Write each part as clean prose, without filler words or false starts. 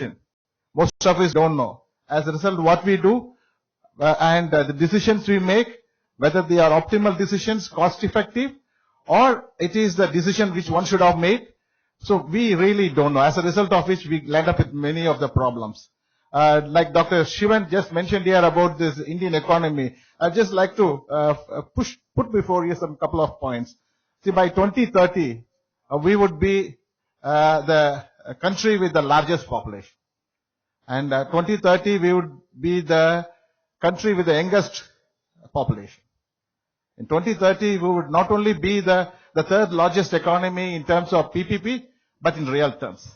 population. Most of us don't know. As a result, what we do and the decisions we make, whether they are optimal decisions, cost effective, or it is the decision which one should have made. So we really don't know. As a result of which we land up with many of the problems. Like Dr. Shivan just mentioned here about this Indian economy, I'd just like to put before you some couple of points. See, by 2030, we would be the country with the largest population. And 2030, we would be the country with the youngest population. In 2030, we would not only be the third largest economy in terms of PPP, but in real terms.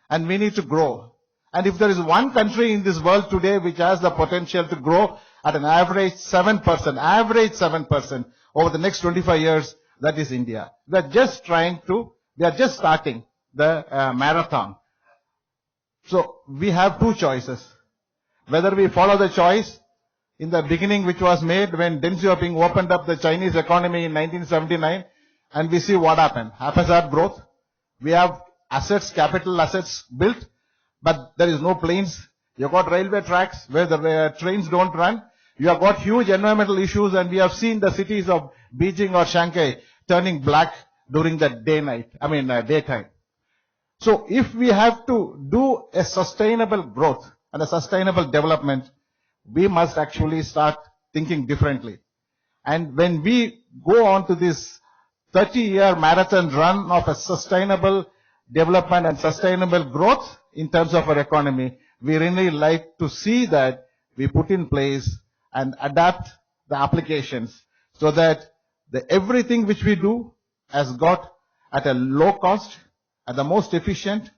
And we need to grow. And if there is one country in this world today which has the potential to grow at an average 7% over the next 25 years, that is India. We are just starting the marathon. So we have two choices. Whether we follow the choice in the beginning which was made when Deng Xiaoping opened up the Chinese economy in 1979, and we see what happened. Haphazard growth. We have assets, capital assets built, but there is no planes. You've got railway tracks where the trains don't run. You have got huge environmental issues, and we have seen the cities of Beijing or Shanghai turning black during the daytime. So if we have to do a sustainable growth and a sustainable development, we must actually start thinking differently. And when we go on to this 30-year marathon run of a sustainable development and sustainable growth in terms of our economy, we really like to see that we put in place and adapt the applications so that everything which we do has got at a low cost, at the most efficient,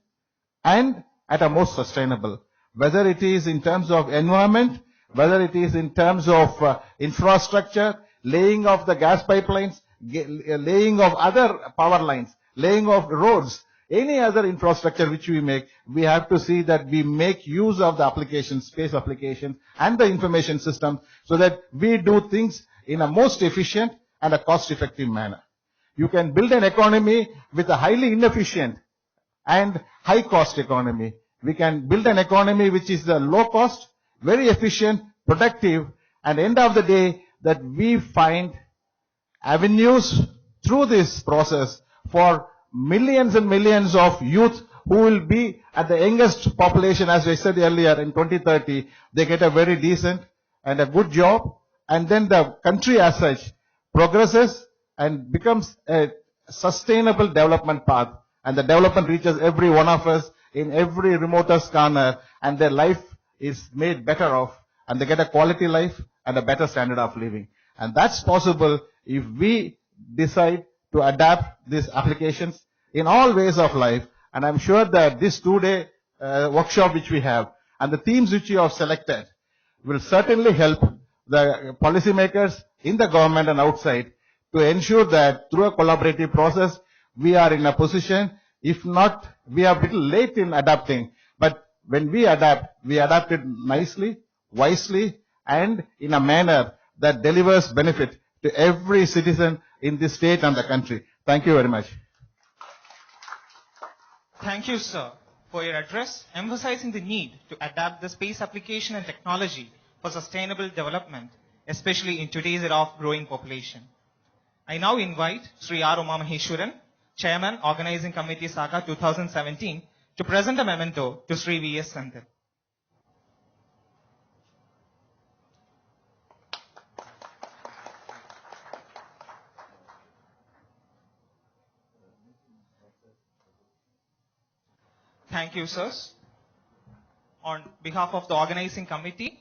and at a most sustainable. Whether it is in terms of environment, whether it is in terms of infrastructure, laying of the gas pipelines, laying of other power lines, laying of roads, any other infrastructure which we make, we have to see that we make use of the applications, space applications, and the information system so that we do things in a most efficient and a cost-effective manner. You can build an economy with a highly inefficient and high-cost economy. We can build an economy which is the low-cost, very efficient, productive, and end of the day that we find avenues through this process for millions and millions of youth who will be at the youngest population, as I said earlier, in 2030. They get a very decent and a good job, and then the country as such progresses and becomes a sustainable development path, and the development reaches every one of us in every remotest corner, and their life is made better off, and they get a quality life and a better standard of living. And that's possible if we decide to adapt these applications in all ways of life. And I'm sure that this two-day workshop which we have and the themes which you have selected will certainly help the policymakers in the government and outside to ensure that through a collaborative process, we are in a position, if not, we are a little late in adapting, but when we adapt it nicely, wisely, and in a manner that delivers benefit to every citizen in this state and the country. Thank you very much. Thank you, sir, for your address, emphasizing the need to adapt the space application and technology for sustainable development, especially in today's era of growing population. I now invite Sri R. Uma Maheshwaran, Chairman, Organizing Committee SAGA 2017, to present a memento to Sri V.S. Senthil. Thank you, sirs. On behalf of the organizing committee,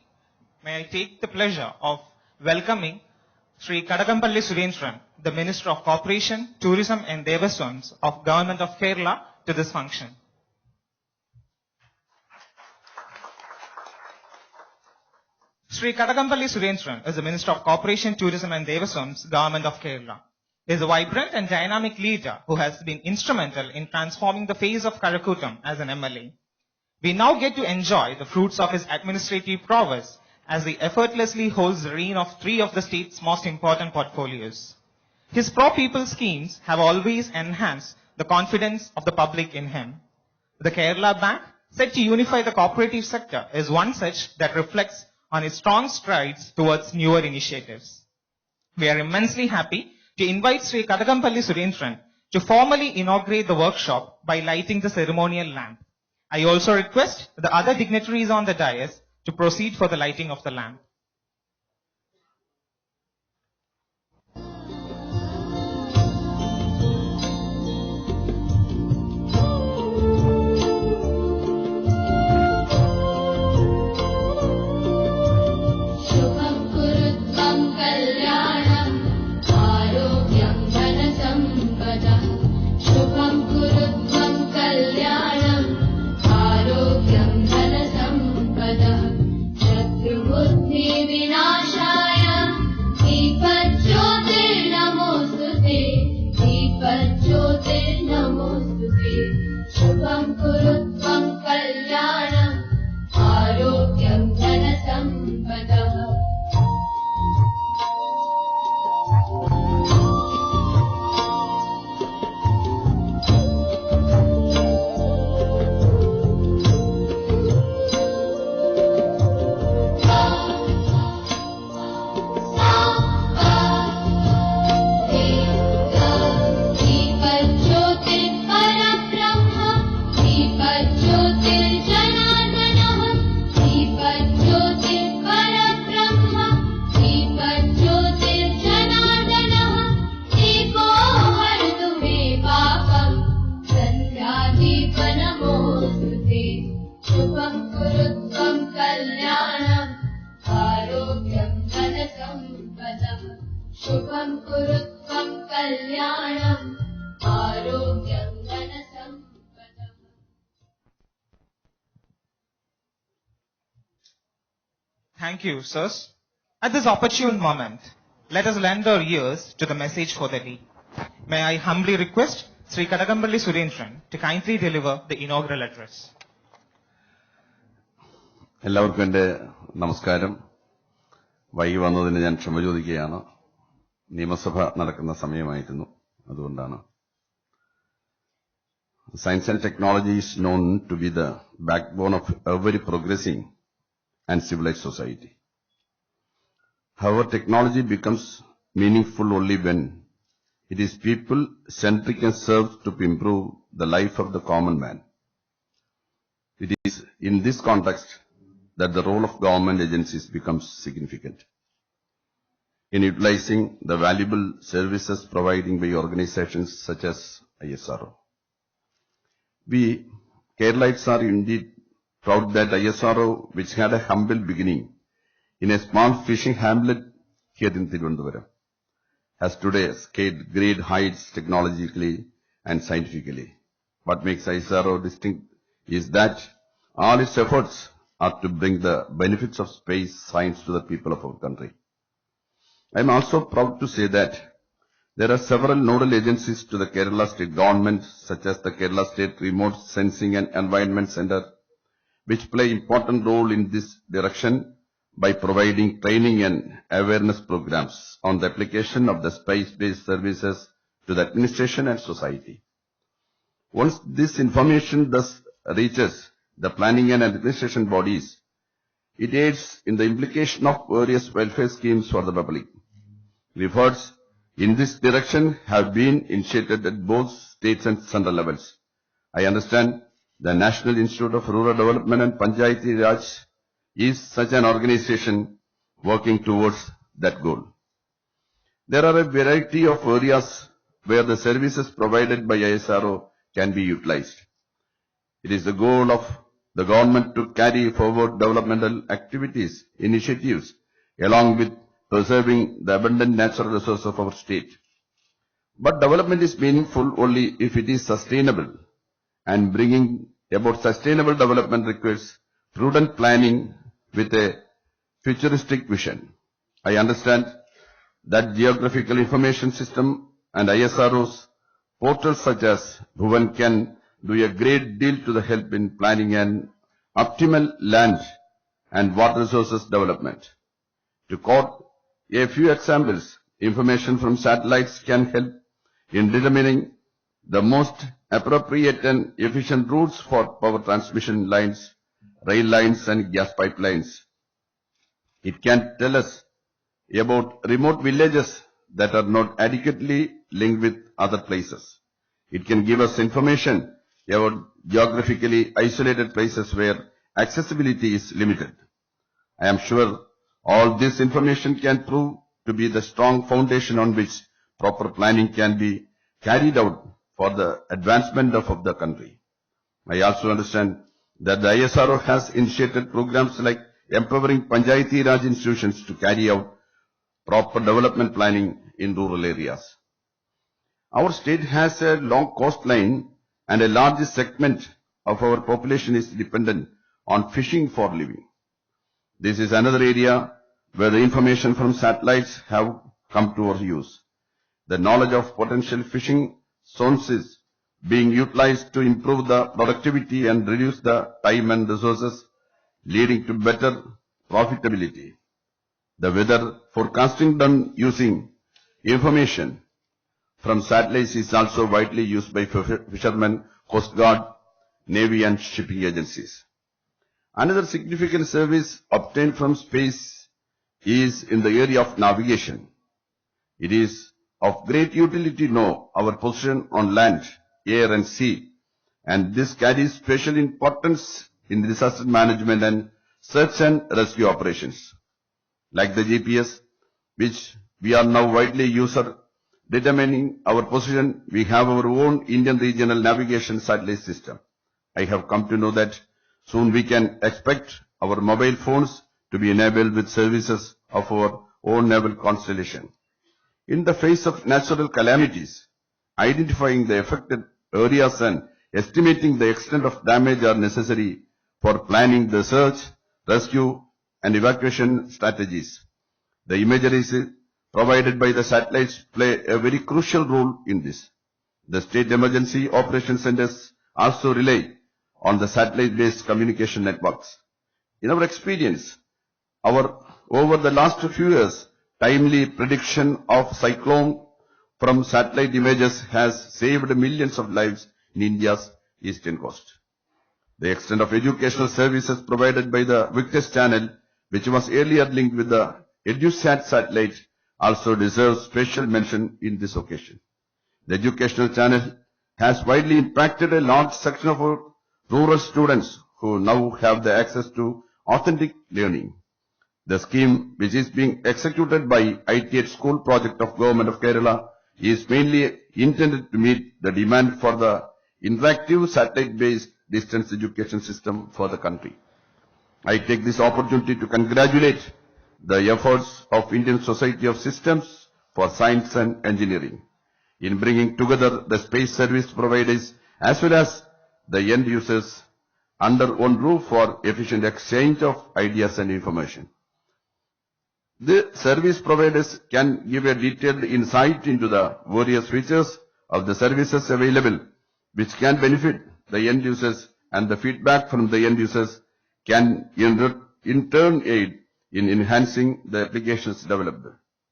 may I take the pleasure of welcoming Sri Kadakampalli Surendran, the Minister of Corporation, Tourism and Devaswams of Government of Kerala, to this function. Sri Kadakampalli Surendran is the Minister of Corporation, Tourism and Devaswams, Government of Kerala. He is a vibrant and dynamic leader who has been instrumental in transforming the face of Karakutam as an MLA. We now get to enjoy the fruits of his administrative prowess as he effortlessly holds the reign of 3 of the state's most important portfolios. His pro-people schemes have always enhanced the confidence of the public in him. The Kerala Bank, set to unify the cooperative sector is one such that reflects on its strong strides towards newer initiatives. We are immensely happy to invite Sri Kadakampalli Surendran to formally inaugurate the workshop by lighting the ceremonial lamp. I also request the other dignitaries on the dais to proceed for the lighting of the lamp. Thank you, sirs. At this opportune moment, let us lend our ears to the message for the day. May I humbly request Sri Kadakampalli Surendran to kindly deliver the inaugural address. എല്ലാവർക്കും എൻ്റെ നമസ്കാരം. വൈകി വന്നതിന് ഞാൻ ക്ഷമ ചോദിക്കുകയാണ്. നിയമസഭ നടക്കുന്ന സമയമായിരുന്നു, അതുകൊണ്ടാണ്. Science and technology is known to be the backbone of every progressing and civilized society. However, technology becomes meaningful only when it is people-centric and serves to improve the life of the common man. It is in this context that the role of government agencies becomes significant in utilizing the valuable services provided by organizations such as ISRO. We Keralites are indeed proud that ISRO, which had a humble beginning in a small fishing hamlet here in Tirunelveli, has today scaled great heights technologically and scientifically. What makes ISRO distinct is that all its efforts are to bring the benefits of space science to the people of our country. I am also proud to say that there are several nodal agencies to the Kerala state government, such as the Kerala State Remote Sensing and Environment Center, which play important role in this direction by providing training and awareness programs on the application of the space-based services to the administration and society. Once this information thus reaches the planning and administration bodies, it aids in the implication of various welfare schemes for the public. Efforts in this direction have been initiated at both states and central levels. I understand the National Institute of Rural Development and Panchayati Raj is such an organization working towards that goal. There are a variety of areas where the services provided by ISRO can be utilized. It is the goal of the government to carry forward developmental activities, initiatives, along with preserving the abundant natural resources of our state. But development is meaningful only if it is sustainable, and bringing about sustainable development requires prudent planning with a futuristic vision. I understand that geographical information system and ISRO's portals such as Bhuvan can do a great deal to the help in planning an optimal land and water resources development. To quote a few examples, information from satellites can help in determining the most appropriate and efficient routes for power transmission lines, rail lines and gas pipelines. It can tell us about remote villages that are not adequately linked with other places. It can give us information about geographically isolated places where accessibility is limited. I am sure all this information can prove to be the strong foundation on which proper planning can be carried out for the advancement of the country. I also understand that the ISRO has initiated programs like empowering Panchayati Raj institutions to carry out proper development planning in rural areas. Our state has a long coastline and a large segment of our population is dependent on fishing for living. This is another area where the information from satellites have come to our use. The knowledge of potential fishing zones is being utilized to improve the productivity and reduce the time and resources, leading to better profitability. The weather forecasting done using information from satellites is also widely used by fishermen, Coast Guard, Navy and shipping agencies. Another significant service obtained from space is in the area of navigation. It is of great utility to know our position on land, air and sea, and this carries special importance in disaster management and search and rescue operations. Like the GPS, which we are now widely user determining our position, we have our own Indian regional navigation satellite system. I have come to know that soon we can expect our mobile phones to be enabled with services of our own naval constellation. In the face of natural calamities, identifying the affected areas and estimating the extent of damage are necessary for planning the search, rescue and evacuation strategies. The imageries provided by the satellites play a very crucial role in this. The state emergency operation centers also rely on the satellite-based communication networks. In our experience, over the last few years, timely prediction of cyclone from satellite images has saved millions of lives in India's eastern coast. The extent of educational services provided by the Victus channel, which was earlier linked with the EduSat satellite, also deserves special mention in this occasion. The educational channel has widely impacted a large section of our rural students who now have the access to authentic learning. The scheme, which is being executed by IT at School project of Government of Kerala, is mainly intended to meet the demand for the interactive satellite-based distance education system for the country. I take this opportunity to congratulate the efforts of Indian Society of Systems for Science and Engineering in bringing together the space service providers as well as the end users under one roof for efficient exchange of ideas and information. The service providers can give a detailed insight into the various features of the services available, which can benefit the end users, and the feedback from the end users can in turn aid in enhancing the applications developed.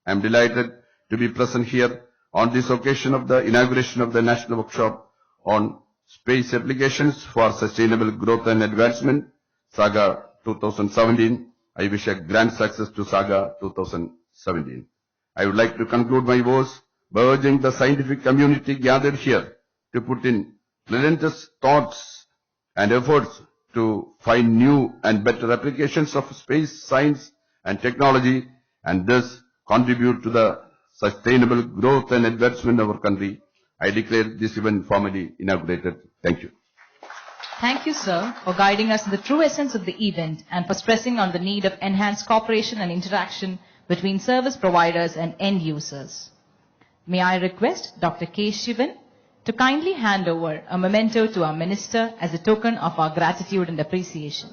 I am delighted to be present here on this occasion of the inauguration of the National Workshop on Space Applications for Sustainable Growth and Advancement, SAGA 2017. I wish a grand success to SAGA 2017. I would like to conclude my words by urging the scientific community gathered here to put in relentless thoughts and efforts to find new and better applications of space science and technology, and thus contribute to the sustainable growth and advancement of our country. I declare this event formally inaugurated. Thank you. Thank you, sir, for guiding us in the true essence of the event and for stressing on the need of enhanced cooperation and interaction between service providers and end users. May I request Dr. K. Shivan to kindly hand over a memento to our minister as a token of our gratitude and appreciation.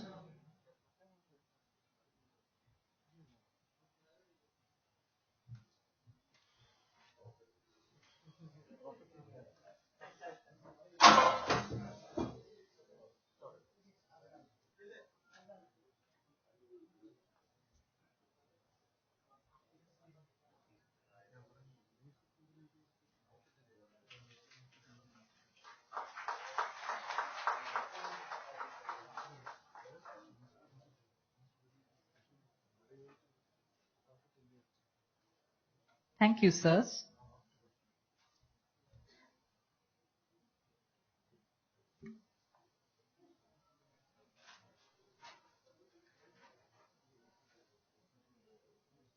Thank you, sirs.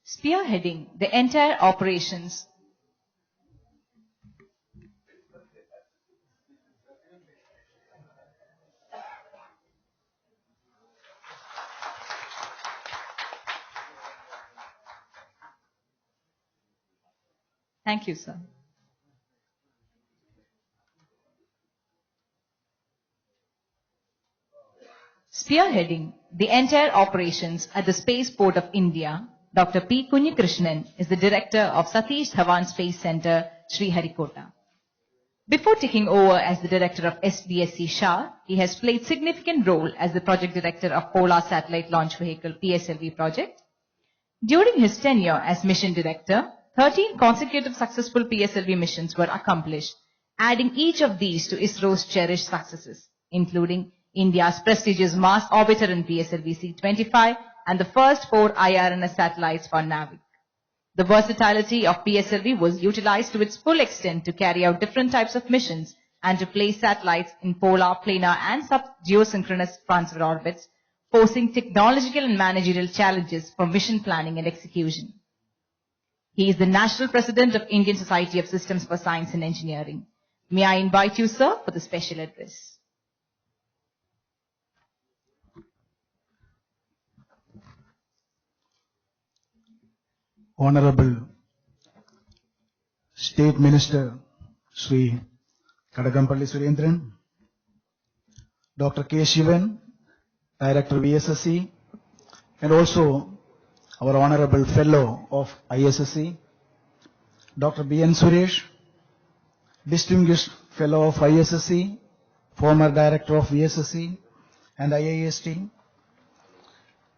Spearheading the entire operations. Thank you, sir. Spearheading the entire operations at the Spaceport of India, Dr. P. Kunyikrishnan is the Director of Satish Dhawan Space Center, Sriharikota. Before taking over as the Director of SDSC Shah, he has played significant role as the Project Director of Polar Satellite Launch Vehicle PSLV project. During his tenure as Mission Director, 13 consecutive successful PSLV missions were accomplished, adding each of these to ISRO's cherished successes, including India's prestigious Mars Orbiter in PSLV C-25 and the first 4 IRNS satellites for NAVIC. The versatility of PSLV was utilized to its full extent to carry out different types of missions and to place satellites in polar, planar and sub-geosynchronous transfer orbits, posing technological and managerial challenges for mission planning and execution. He is the National President of Indian Society of Systems for Science and Engineering. May I invite you, sir, for the special address. Honorable State Minister Sri Kadagampalli Surendran, Dr. K. Shivan, Director of ISSE, and also our Honorable Fellow of ISSE, Dr. B. N. Suresh, Distinguished Fellow of ISSE, former Director of ISSE and IIST,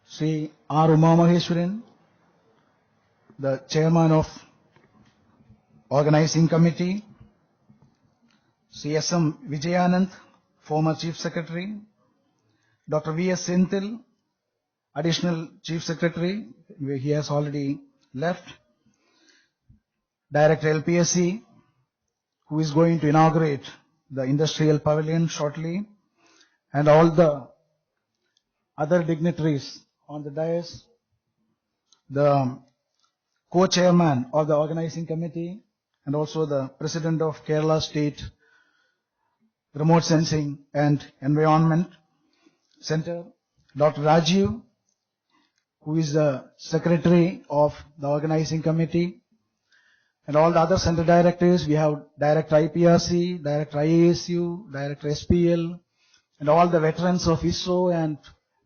Sri R. Uma Maheshwaran, the Chairman of Organizing Committee, Sri S. M. Vijayanand, former Chief Secretary, Dr. V. S. Senthil, Additional Chief Secretary, he has already left, Director LPSC, who is going to inaugurate the Industrial Pavilion shortly, and all the other dignitaries on the dais, the co-chairman of the organizing committee, and also the president of Kerala State Remote Sensing and Environment Center, Dr. Rajiv, who is the secretary of the organizing committee, and all the other center directors. We have Director IPRC, Director IASU, Director SPL, and all the veterans of ISRO and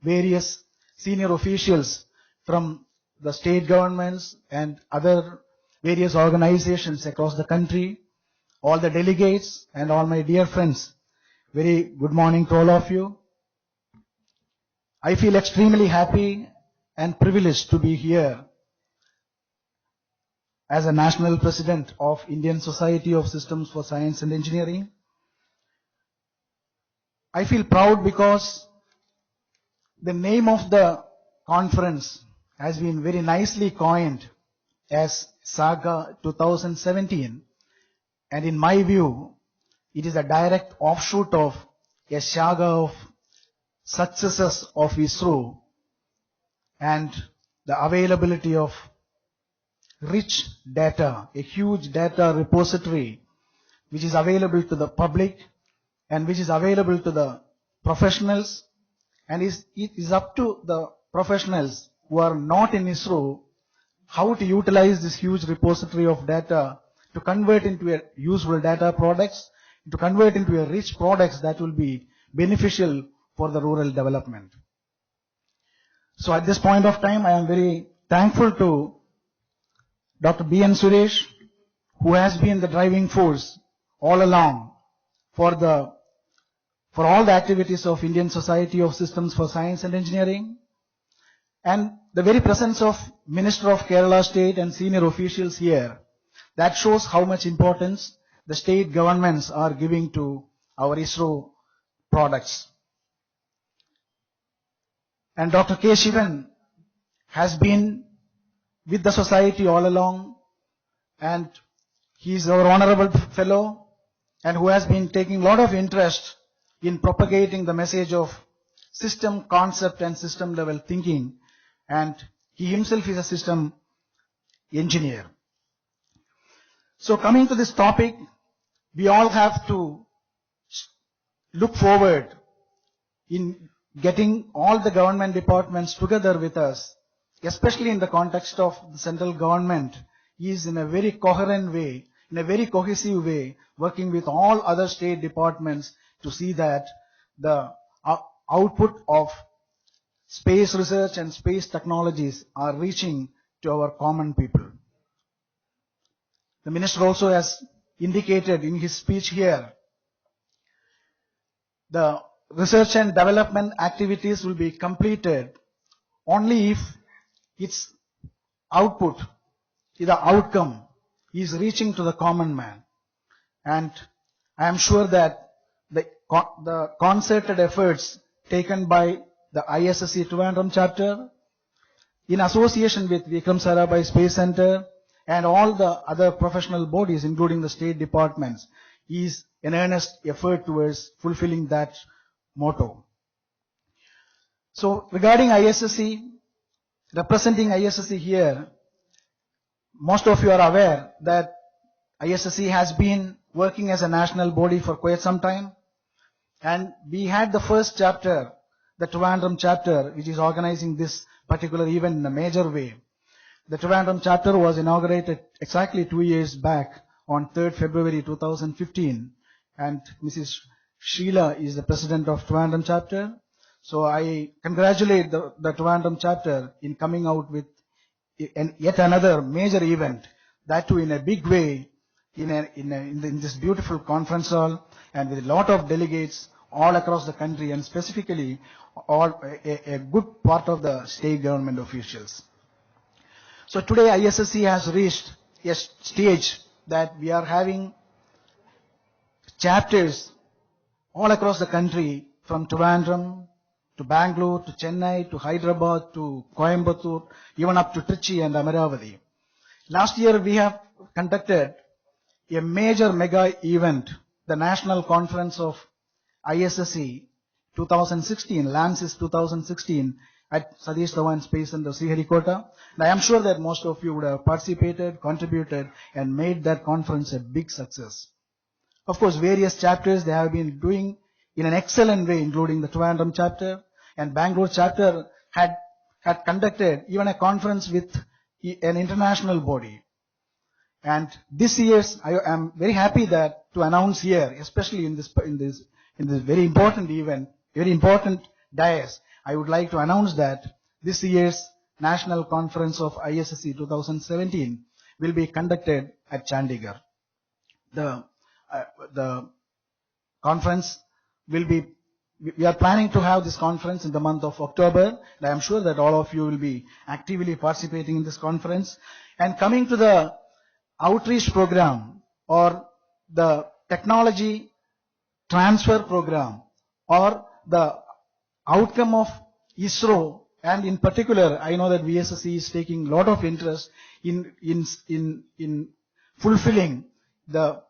various senior officials from the state governments and other various organizations across the country, all the delegates and all my dear friends. Very good morning to all of you. I feel extremely happy and privileged to be here as a National President of Indian Society of Systems for Science and Engineering. I feel proud because the name of the conference has been very nicely coined as SAGA2017, and in my view, it is a direct offshoot of a saga of successes of ISRO and the availability of rich data, a huge data repository which is available to the public and which is available to the professionals, and it is up to the professionals who are not in ISRO how to utilize this huge repository of data to convert into a useful data products, to convert into a rich products that will be beneficial for the rural development. So at this point of time, I am very thankful to Dr. B. N. Suresh, who has been the driving force all along for all the activities of Indian Society of Systems for Science and Engineering, and the very presence of Minister of Kerala State and senior officials here. That shows how much importance the state governments are giving to our ISRO products. And Dr. K. Shivan has been with the society all along, and he is our honorable fellow and who has been taking a lot of interest in propagating the message of system concept and system level thinking, and he himself is a system engineer. So coming to this topic, we all have to look forward in getting all the government departments together with us, especially in the context of the central government, is in a very coherent way, in a very cohesive way, working with all other state departments to see that the output of space research and space technologies are reaching to our common people. The minister also has indicated in his speech here, the research and development activities will be completed only if its output, the outcome, is reaching to the common man. And I am sure that the concerted efforts taken by the ISSE Trivandrum chapter, in association with Vikram Sarabhai Space Center and all the other professional bodies, including the state departments, is an earnest effort towards fulfilling that motto. So regarding ISSE, representing ISSE here, most of you are aware that ISSE has been working as a national body for quite some time, and we had the first chapter, the Trivandrum chapter, which is organizing this particular event in a major way. The Trivandrum chapter was inaugurated exactly 2 years back on 3rd February 2015, and Mrs. Sheila is the president of Trivandrum chapter. So I congratulate the Trivandrum chapter in coming out with yet another major event, that too in a big way, in this beautiful conference hall, and with a lot of delegates all across the country, and specifically a good part of the state government officials. So today ISSE has reached a stage that we are having chapters all across the country, from Trivandrum to Bangalore to Chennai to Hyderabad to Coimbatore, even up to Trichy and Amaravati. Last year we have conducted a major mega event, the National Conference of ISSE 2016, LANSIS 2016, at Satish Dhawan Space Center, Sriharikota. And I am sure that most of you would have participated, contributed, and made that conference a big success. Of course, various chapters they have been doing in an excellent way, including the Trivandrum chapter, and Bangalore chapter had conducted even a conference with an international body. And this year's, I am very happy that to announce here, especially in this very important event, very important dais, I would like to announce that this year's National Conference of ISSE 2017 will be conducted at Chandigarh. The conference will be, we are planning to have this conference in the month of October, and I am sure that all of you will be actively participating in this conference. And coming to the outreach program, or the technology transfer program, or the outcome of ISRO, and in particular, I know that VSSE is taking a lot of interest in fulfilling the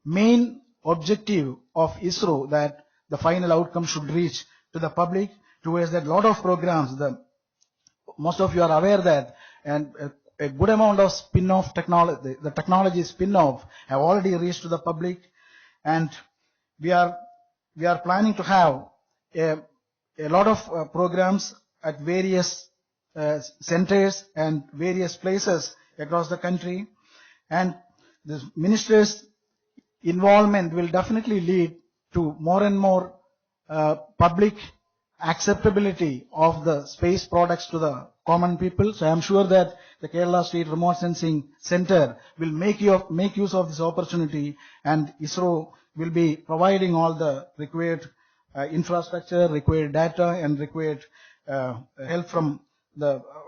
main objective of ISRO, that the final outcome should reach to the public. Towards that, lot of programs, most of you are aware that, and a good amount of spin-off technology, the technology spin-off have already reached to the public, and we are planning to have a lot of programs at various centers and various places across the country, and the minister's involvement will definitely lead to more and more public acceptability of the space products to the common people. So I am sure that the Kerala State Remote Sensing Center will make use of this opportunity, and ISRO will be providing all the required infrastructure, required data, and required help from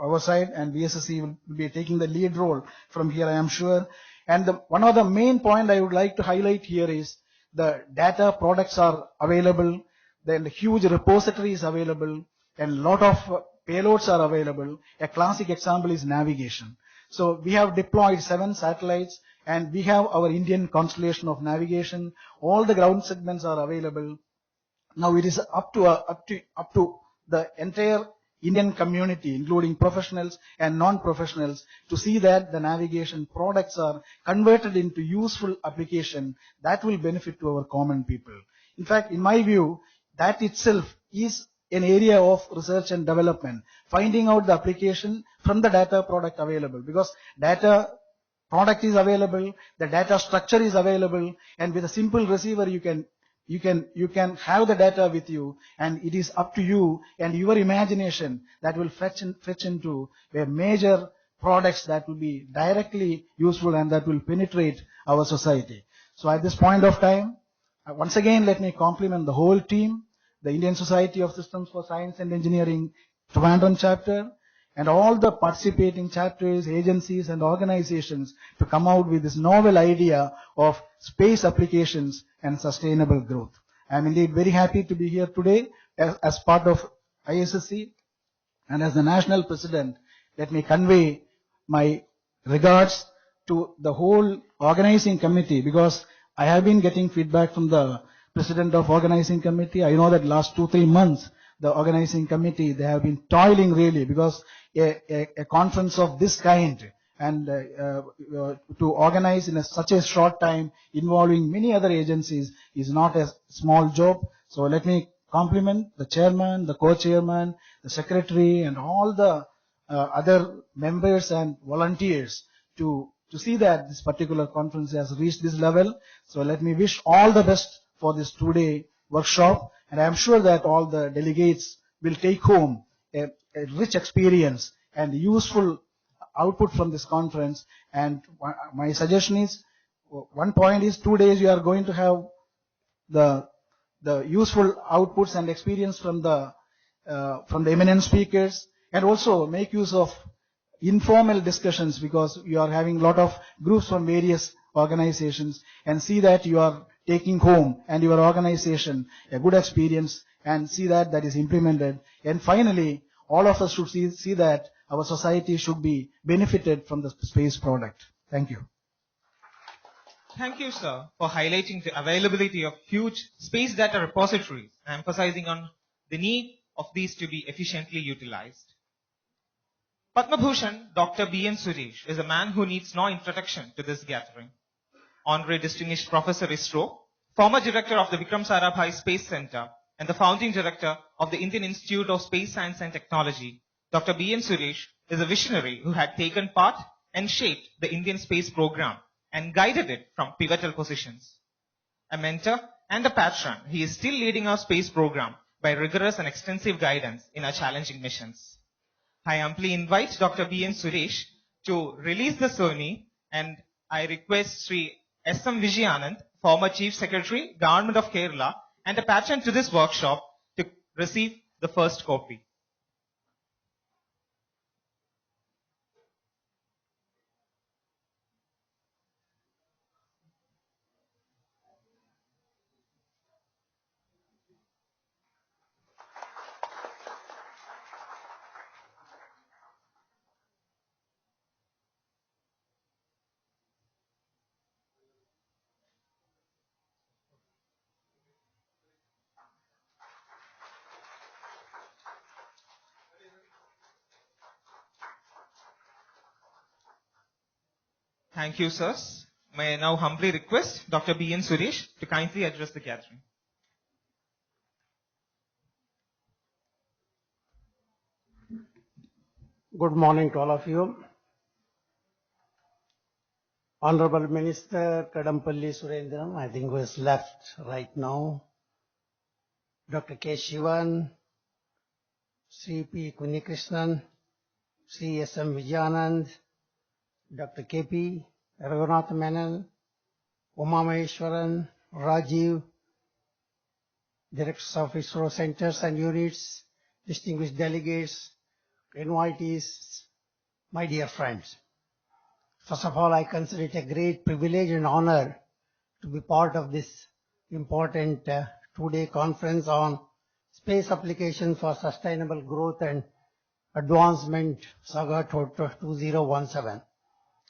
our side, and VSSE will be taking the lead role from here, I am sure. And one of the main point I would like to highlight here is the data products are available, then the huge repository is available, and a lot of payloads are available. A classic example is navigation. So we have deployed 7 satellites, and we have our Indian constellation of navigation. All the ground segments are available. Now it is up to the entire Indian community, including professionals and non-professionals, to see that the navigation products are converted into useful application that will benefit to our common people. In fact, in my view, that itself is an area of research and development, finding out the application from the data product available, because data product is available, the data structure is available, and with a simple receiver you can have the data with you, and it is up to you and your imagination that will fetch into a major products that will be directly useful and that will penetrate our society. So at this point of time, once again, let me compliment the whole team, the Indian Society of Systems for Science and Engineering Trivandrum chapter, and all the participating chapters, agencies and organizations to come out with this novel idea of space applications and sustainable growth. I am indeed very happy to be here today as part of ISSE, and as the national president, let me convey my regards to the whole organizing committee, because I have been getting feedback from the president of organizing committee. I know that last 2-3 months, the organizing committee, they have been toiling really, because a conference of this kind and to organize in such a short time involving many other agencies is not a small job. So let me compliment the chairman, the co-chairman, the secretary, and all the other members and volunteers to see that this particular conference has reached this level. So let me wish all the best for this 2-day workshop, and I am sure that all the delegates will take home a rich experience and useful output from this conference. And my suggestion is, one point is 2 days you are going to have the useful outputs and experience from the eminent speakers, and also make use of informal discussions, because you are having a lot of groups from various organizations, and see that you are taking home and your organization a good experience, and see that that is implemented. And finally, all of us should see that our society should be benefited from the space product. Thank you. Thank you, sir, for highlighting the availability of huge space data repositories and emphasizing on the need of these to be efficiently utilized. Padma Bhushan Dr. B.N. Suresh is a man who needs no introduction to this gathering. Honorary Distinguished Professor ISRO, former director of the Vikram Sarabhai Space Center, and the founding director of the Indian Institute of Space Science and Technology, Dr. B.N. Suresh is a visionary who had taken part and shaped the Indian space program and guided it from pivotal positions. A mentor and a patron, he is still leading our space program by rigorous and extensive guidance in our challenging missions. I humbly invite Dr. B.N. Suresh to release the ceremony, and I request Sri S.M. Vijayanand, former Chief Secretary, Government of Kerala, and a patron to this workshop, to receive the first copy. Thank you, sirs. May I now humbly request Dr. B.N. Suresh to kindly address the gathering. Good morning to all of you. Honorable Minister Kadampalli Surendran, I think, who has left right now. Dr. K. Shivan, Sri P. Kunnikrishnan, Sri S.M. Vijayanand, Dr. K.P. Raghunath Menon, Uma Maheshwaran, Rajiv, Directors of ISRO Centers and Units, distinguished delegates, invitees, my dear friends. First of all, I consider it a great privilege and honor to be part of this important 2-day conference on space applications for sustainable growth and advancement, SAGA2017.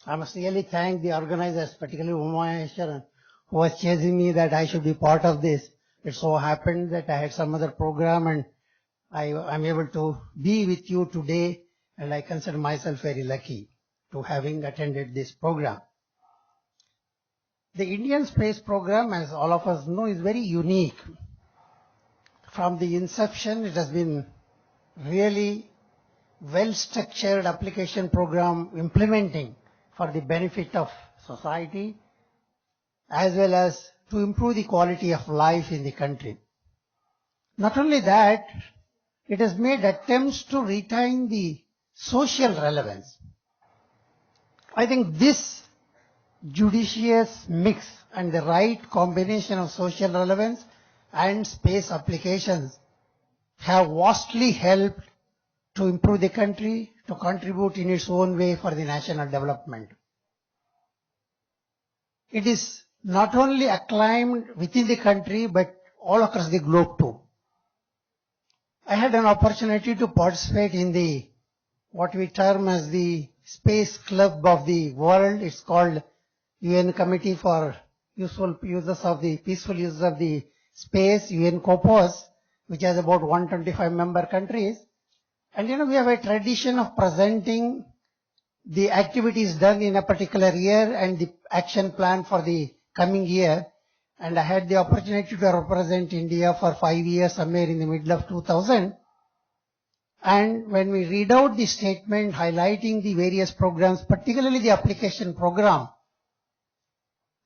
I must really thank the organizers, particularly Umayeshwaran, who was chasing me that I should be part of this. It so happened that I had some other program and I'm able to be with you today, and I consider myself very lucky to having attended this program. The Indian space program, as all of us know, is very unique. From the inception, it has been really well-structured application program implementing for the benefit of society as well as to improve the quality of life in the country. Not only that, it has made attempts to retain the social relevance. I think this judicious mix and the right combination of social relevance and space applications have vastly helped to improve the country, to contribute in its own way for the national development. It is not only acclaimed within the country, but all across the globe too. I had an opportunity to participate in the, what we term as the Space Club of the World. It's called UN Committee for Peaceful Uses of the Space, UN COPOS, which has about 125 member countries. And we have a tradition of presenting the activities done in a particular year and the action plan for the coming year. And I had the opportunity to represent India for 5 years, somewhere in the middle of 2000. And when we read out the statement highlighting the various programs, particularly the application program,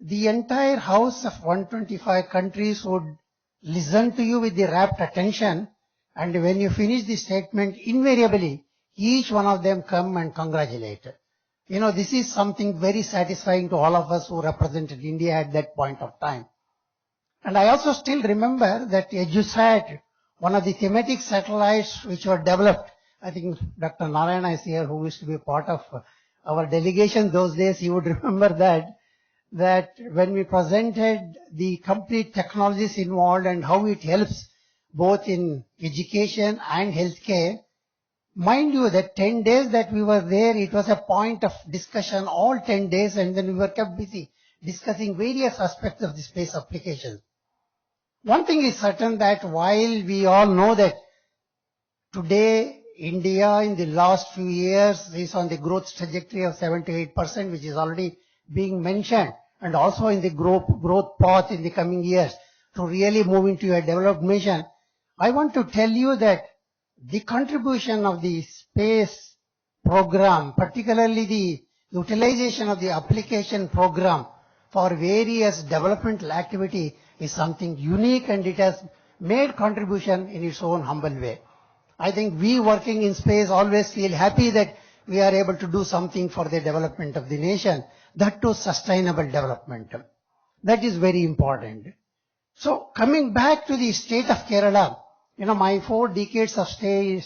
the entire house of 125 countries would listen to you with the rapt attention. And when you finish the statement, invariably, each one of them come and congratulate. This is something very satisfying to all of us who represented India at that point of time. And I also still remember that EduSat, one of the thematic satellites which were developed, I think Dr. Narayana is here, who used to be part of our delegation those days. He would remember that when we presented the complete technologies involved and how it helps both in education and healthcare, mind you that 10 days that we were there, it was a point of discussion all 10 days, and then we were kept busy discussing various aspects of the space applications. One thing is certain, that while we all know that today India in the last few years is on the growth trajectory of 7 to 8%, which is already being mentioned, and also in the growth path in the coming years to really move into a developed nation, I want to tell you that the contribution of the space program, particularly the utilization of the application program for various developmental activity, is something unique, and it has made contribution in its own humble way. I think we working in space always feel happy that we are able to do something for the development of the nation, that too sustainable development. That is very important. So coming back to the state of Kerala, my 4 decades of stay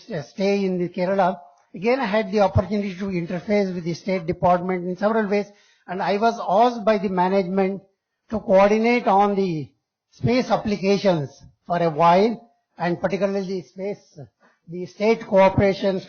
in the Kerala, again I had the opportunity to interface with the State Department in several ways, and I was asked by the management to coordinate on the space applications for a while, and particularly the State Coordination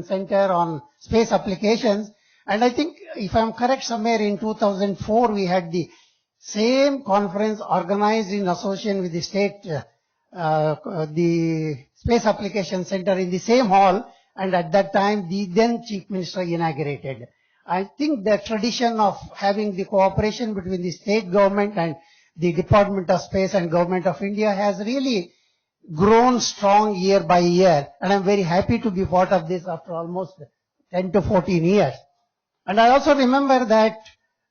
Center on space applications. And I think, if I'm correct, somewhere in 2004 we had the same conference organized in association with the the Space Application Center in the same hall, and at that time the then Chief Minister inaugurated. I think the tradition of having the cooperation between the state government and the Department of Space and Government of India has really grown strong year by year, and I'm very happy to be part of this after almost 10 to 14 years. And I also remember that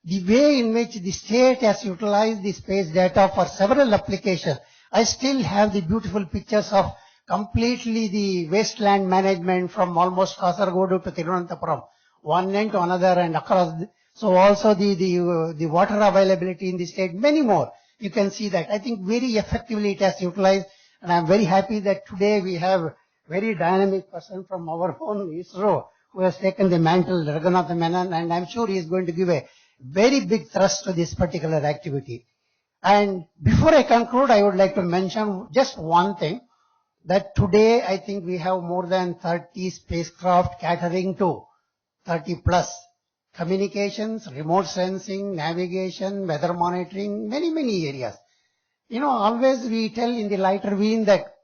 the way in which the state has utilized the space data for several applications, I still have the beautiful pictures of completely the wasteland management from almost Kasaragod to Thiruvananthapuram, one end to another and across. So also the water availability in the state, many more. You can see that. I think very effectively it has utilized, and I'm very happy that today we have very dynamic person from our own ISRO who has taken the mantle, Raghunath Menon, and I'm sure he is going to give a very big thrust to this particular activity. And before I conclude, I would like to mention just one thing, that today I think we have more than 30 spacecraft catering to 30 plus communications, remote sensing, navigation, weather monitoring, many areas. You know, always we tell in the lighter vein that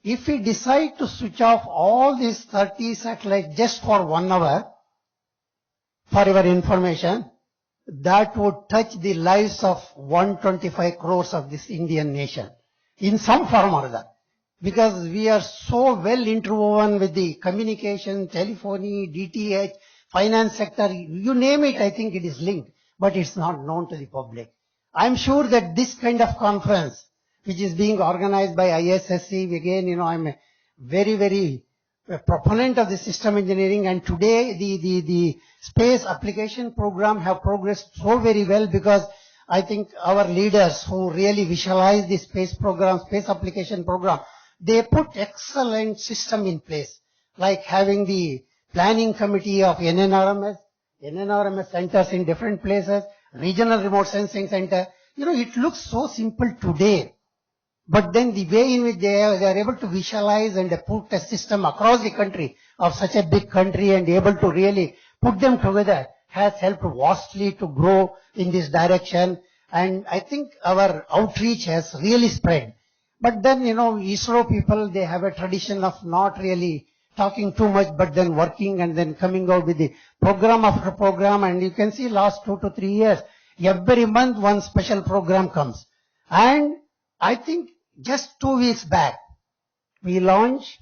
if we decide to switch off all these 30 satellites just for 1 hour, for your information, that would touch the lives of 125 crores of this Indian nation in some form or other. Because we are so well interwoven with the communication, telephony, DTH, finance sector, you name it, I think it is linked, but it's not known to the public. I'm sure that this kind of conference, which is being organized by ISSE, again, you know, I'm a very proponent of the system engineering, and today the space application program have progressed so very well because I think our leaders who really visualize the space program, space application program, they put excellent system in place, like having the planning committee of NNRMS centers in different places, regional remote sensing center. You know, it looks so simple today, but then the way in which they are able to visualize and put a system across the country of such a big country and able to really put them together has helped vastly to grow in this direction. And I think our outreach has really spread. But then, you know, ISRO people, they have a tradition of not really talking too much, but then working and then coming out with the program after program. And you can see last 2 to 3 years, every month one special program comes. And I think just 2 weeks back, we launched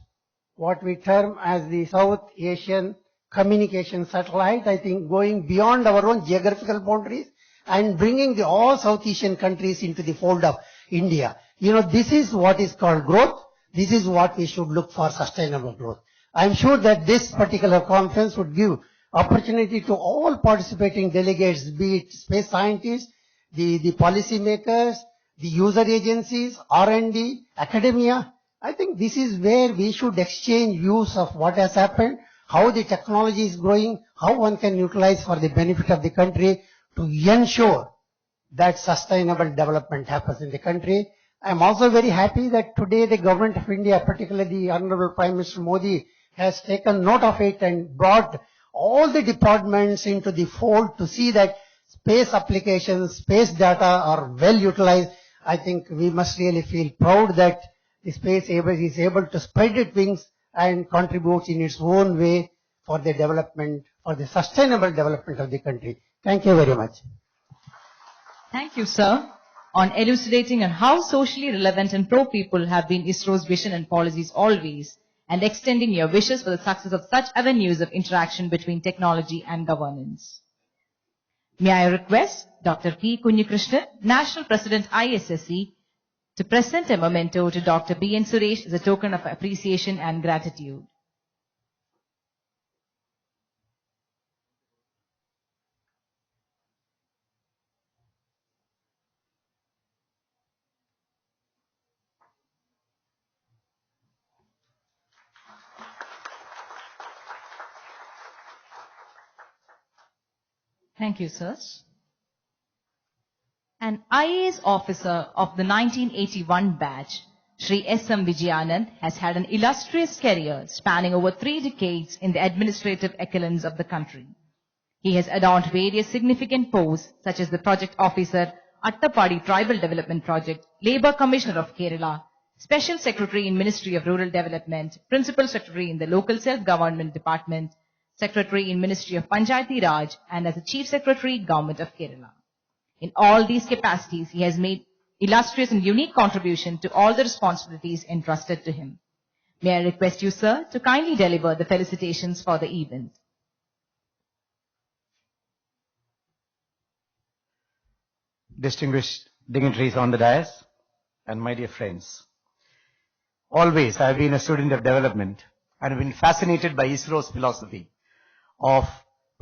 what we term as the South Asian Communication Satellite, I think going beyond our own geographical boundaries and bringing the all South Asian countries into the fold of India. You know, this is what is called growth. This is what we should look for, sustainable growth. I'm sure that this particular conference would give opportunity to all participating delegates, be it space scientists, the policy makers, the user agencies, R&D, academia. I think this is where we should exchange views of what has happened, how the technology is growing, how one can utilize for the benefit of the country to ensure that sustainable development happens in the country. I'm also very happy that today the government of India, particularly the Honorable Prime Minister Modi, has taken note of it and brought all the departments into the fold to see that space applications, space data are well utilized. I think we must really feel proud that the space is able to spread its wings and contribute in its own way for the development, for the sustainable development of the country. Thank you very much. Thank you, sir, on elucidating on how socially relevant and pro-people have been ISRO's vision and policies always, and extending your wishes for the success of such avenues of interaction between technology and governance. May I request Dr. P. Kunyikrishnan, National President ISSE, to present a memento to Dr. B. N. Suresh as a token of appreciation and gratitude. Thank you, sirs. An IAS officer of the 1981 batch, Shri S.M. Vijayanand, has had an illustrious career spanning over 3 decades in the administrative echelons of the country. He has adorned various significant posts such as the Project Officer, Attapadi Tribal Development Project, Labour Commissioner of Kerala, Special Secretary in Ministry of Rural Development, Principal Secretary in the Local Self-Government Department, Secretary in Ministry of Panchayati Raj, and as a Chief Secretary, Government of Kerala. In all these capacities, he has made illustrious and unique contribution to all the responsibilities entrusted to him. May I request you, sir, to kindly deliver the felicitations for the event. Distinguished dignitaries on the dais, and my dear friends. Always I have been a student of development and have been fascinated by ISRO's philosophy of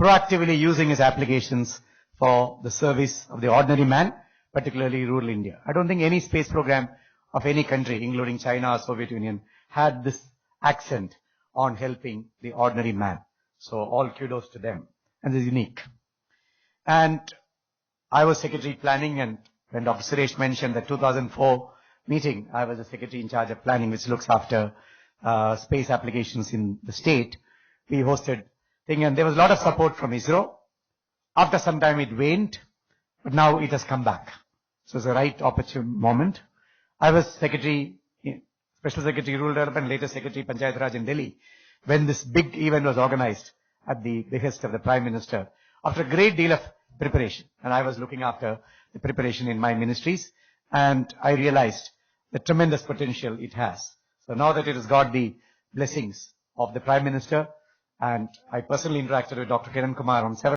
proactively using its applications for the service of the ordinary man, particularly rural India. I don't think any space program of any country, including China or Soviet Union, had this accent on helping the ordinary man. So all kudos to them. And it's unique. And I was Secretary Planning, and when Dr. Suresh mentioned the 2004 meeting, I was the Secretary in charge of planning, which looks after space applications in the state. We hosted thing, and there was a lot of support from ISRO. After some time it waned, but now it has come back. So it's the right opportune moment. I was Secretary, Special Secretary Rural Development, later Secretary Panchayat Raj in Delhi, when this big event was organized at the behest of the Prime Minister, after a great deal of preparation. And I was looking after the preparation in my ministries, and I realized the tremendous potential it has. So now that it has got the blessings of the Prime Minister, and I personally interacted with Dr. Kiran Kumar on several